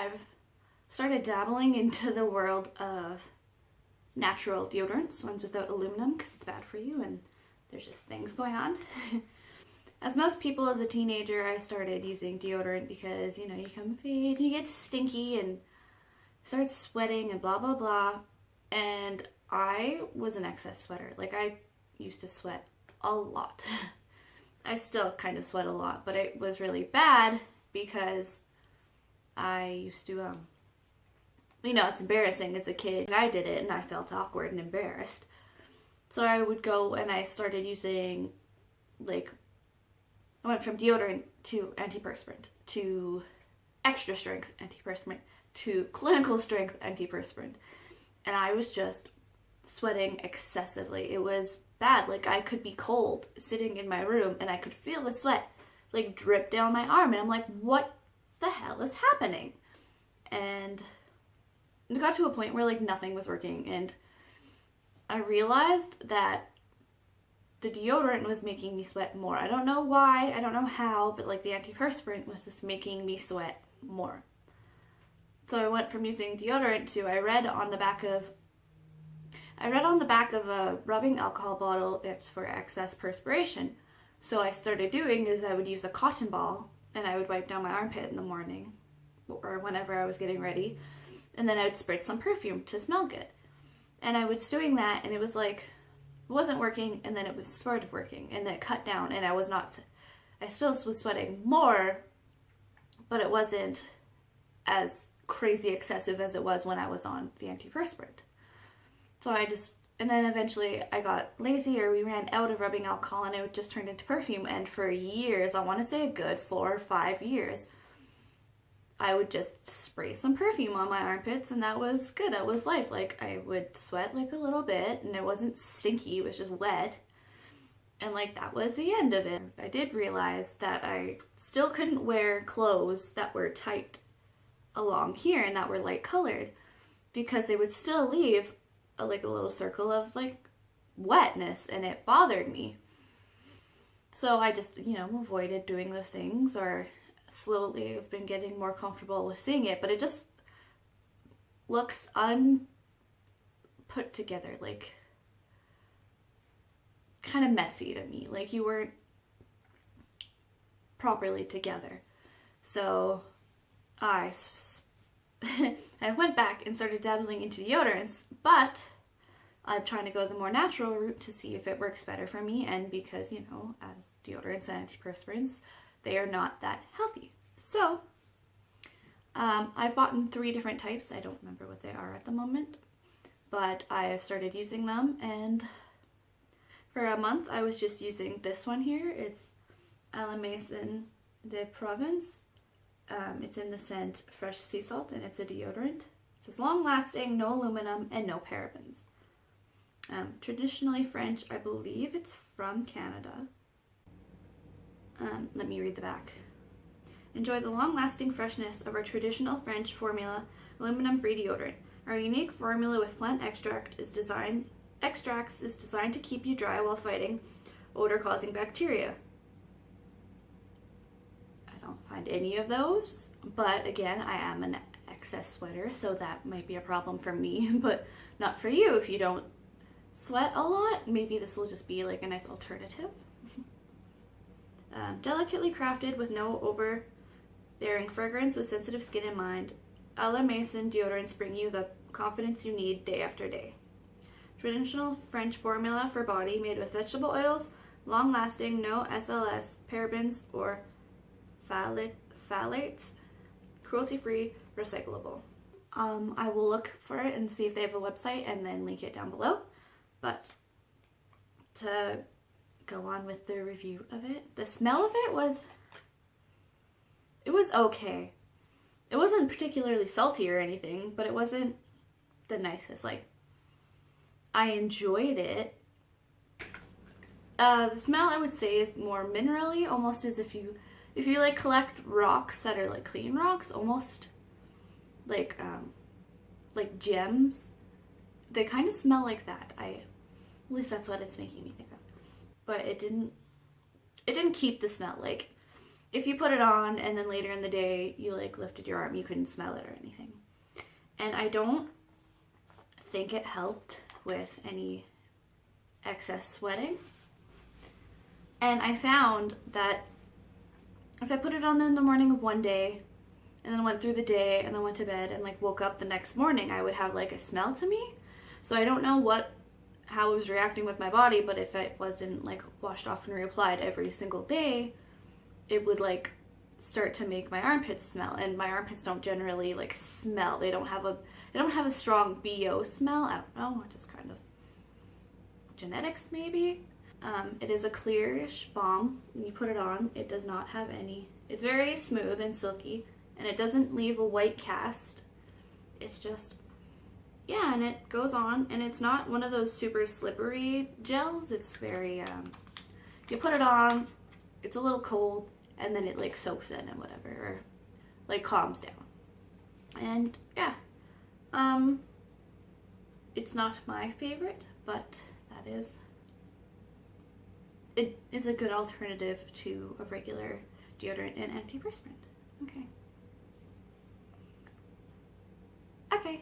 I've started dabbling into the world of natural deodorants, ones without aluminum, because it's bad for you and there's just things going on. As most people, as a teenager, I started using deodorant because, you know, you come of age and you get stinky and start sweating and blah blah blah. And I was an excess sweater. Like, I used to sweat a lot. I still kind of sweat a lot, but it was really bad because I used to, you know, it's embarrassing as a kid. I did it and I felt awkward and embarrassed. So I would go and I started using, like, I went from deodorant to antiperspirant to extra strength antiperspirant to clinical strength antiperspirant. And I was just sweating excessively. It was bad. Like, I could be cold sitting in my room and I could feel the sweat like drip down my arm. And I'm like, what the hell is happening? And it got to a point where like nothing was working. And I realized that the deodorant was making me sweat more. I don't know why, I don't know how, but like the antiperspirant was just making me sweat more. So I went from using deodorant to, I read on the back of a rubbing alcohol bottle, it's for excess perspiration. So I started doing is I would use a cotton ball and I would wipe down my armpit in the morning or whenever I was getting ready. And then I would spritz some perfume to smell good. And I was doing that and it was like, it wasn't working, and then it was sort of working, and then it cut down, and I still was sweating more, but it wasn't as crazy excessive as it was when I was on the antiperspirant. So and then eventually I got lazy, or we ran out of rubbing alcohol, and it just turned into perfume, and for years, I want to say a good 4 or 5 years, I would just spray some perfume on my armpits, and that was good. That was life. Like, I would sweat like a little bit, and it wasn't stinky, it was just wet. And like, that was the end of it. I did realize that I still couldn't wear clothes that were tight along here and that were light colored, because they would still leave like a little circle of like wetness, and it bothered me. So I just, you know, avoided doing those things, or slowly I've been getting more comfortable with seeing it, but it just looks unput together, like kind of messy to me, like you weren't properly together. So I went back and started dabbling into deodorants, but I'm trying to go the more natural route to see if it works better for me, and because, you know, as deodorants and antiperspirants, they are not that healthy. So, I've bought in 3 different types. I don't remember what they are at the moment, but I have started using them, and for a month I was just using this one here. It's MAISON de Provence. It's in the scent Fresh Sea Salt, and it's a deodorant. It says long lasting, no aluminum, and no parabens. Traditionally French, I believe it's from Canada. Let me read the back. Enjoy the long-lasting freshness of our traditional French formula, aluminum-free deodorant. Our unique formula with plant extracts is designed to keep you dry while fighting odor-causing bacteria. I don't find any of those, but again, I am an excess sweater, so that might be a problem for me, but not for you. If you don't sweat a lot, maybe this will just be like a nice alternative. Delicately crafted with no overbearing fragrance, with sensitive skin in mind, MAISON deodorants bring you the confidence you need day after day. Traditional French formula for body made with vegetable oils, long-lasting, no SLS, parabens, or phthalates, cruelty-free, recyclable. I will look for it and see if they have a website and then link it down below. But to go on with the review of it, the smell of it was okay. It wasn't particularly salty or anything, but it wasn't the nicest. Like, I enjoyed it. The smell, I would say, is more minerally, almost as if you like collect rocks that are like clean rocks, almost like gems. They kind of smell like that. At least that's what it's making me think of. But it didn't keep the smell. Like, if you put it on and then later in the day you like lifted your arm, you couldn't smell it or anything. And I don't think it helped with any excess sweating. And I found that if I put it on in the morning of one day and then went through the day and then went to bed and like woke up the next morning, I would have like a smell to me. So I don't know how it was reacting with my body, but if it wasn't like washed off and reapplied every single day, it would like start to make my armpits smell. And my armpits don't generally like smell. They don't have a strong BO smell. I don't know, just kind of genetics maybe. It is a clearish balm. When you put it on, it does not have any, it's very smooth and silky, and it doesn't leave a white cast. It's just, yeah, and it goes on, and it's not one of those super slippery gels. It's very, you put it on, it's a little cold, and then it like soaks in and whatever, or like calms down. And yeah, it's not my favorite, but it is a good alternative to a regular deodorant and antiperspirant. Okay. Okay.